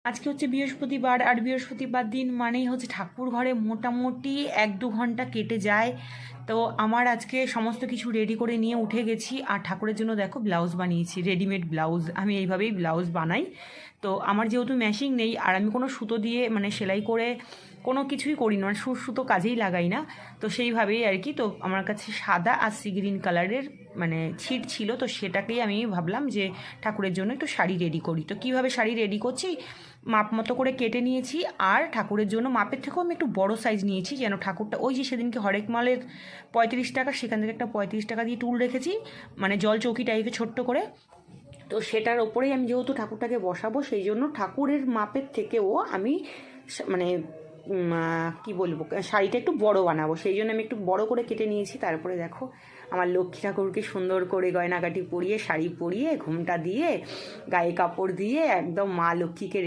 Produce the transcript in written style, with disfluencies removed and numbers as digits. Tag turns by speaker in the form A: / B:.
A: আজকে হচ্ছে বৃহস্পতিবার, আর বৃহস্পতিবার দিন মানেই হচ্ছে ঠাকুর ঘরে মোটামুটি 1-2 ঘন্টা কেটে যায়। তো আমার আজকে সমস্ত কিছু রেডি করে নিয়ে উঠে গেছি, আর ঠাকুরের জন্য দেখো ব্লাউজ বানিয়েছি, রেডিমেড ব্লাউজ। আমি এইভাবেই ব্লাউজ বানাই। তো আমার যেহেতু মেশিন নেই, আর আমি কোনো সুতো দিয়ে মানে সেলাই করে কোনো কিছুই করি না, মানে সুতো কাজেই লাগাই না। তো সেইভাবেই আর কি। তো আমার কাছে সাদা আর সি গ্রিন কালারের মানে ছিট ছিল, তো সেটাকেই আমি ভাবলাম যে ঠাকুরের জন্য একটু শাড়ি রেডি করি। তো কীভাবে শাড়ি রেডি করছি, মাপ মতো করে কেটে নিয়েছি, আর ঠাকুরের জন্য মাপের থেকেও আমি একটু বড় সাইজ নিয়েছি, যেন ঠাকুরটা ওই যে সেদিনকে হরেক মালের 35 টাকা, সেখান থেকে একটা 35 টাকা দিয়ে টুল রেখেছি, মানে জল চৌকি টাইপের ছোট্ট করে। তো সেটার ওপরেই আমি যেহেতু ঠাকুরটাকে বসাবো, সেই জন্য ঠাকুরের মাপের থেকেও আমি মানে কি বলবো, শাড়িটা একটু বড় বানাবো, সেই জন্য আমি একটু বড় করে কেটে নিয়েছি। তারপরে দেখো আমার লক্ষ্মী ঠাকুরকে সুন্দর করে গয়নাগাটি পরিয়ে, শাড়ি পরিয়ে, ঘোমটা দিয়ে, গায়ে কাপড় দিয়ে একদম মা লক্ষ্মীকে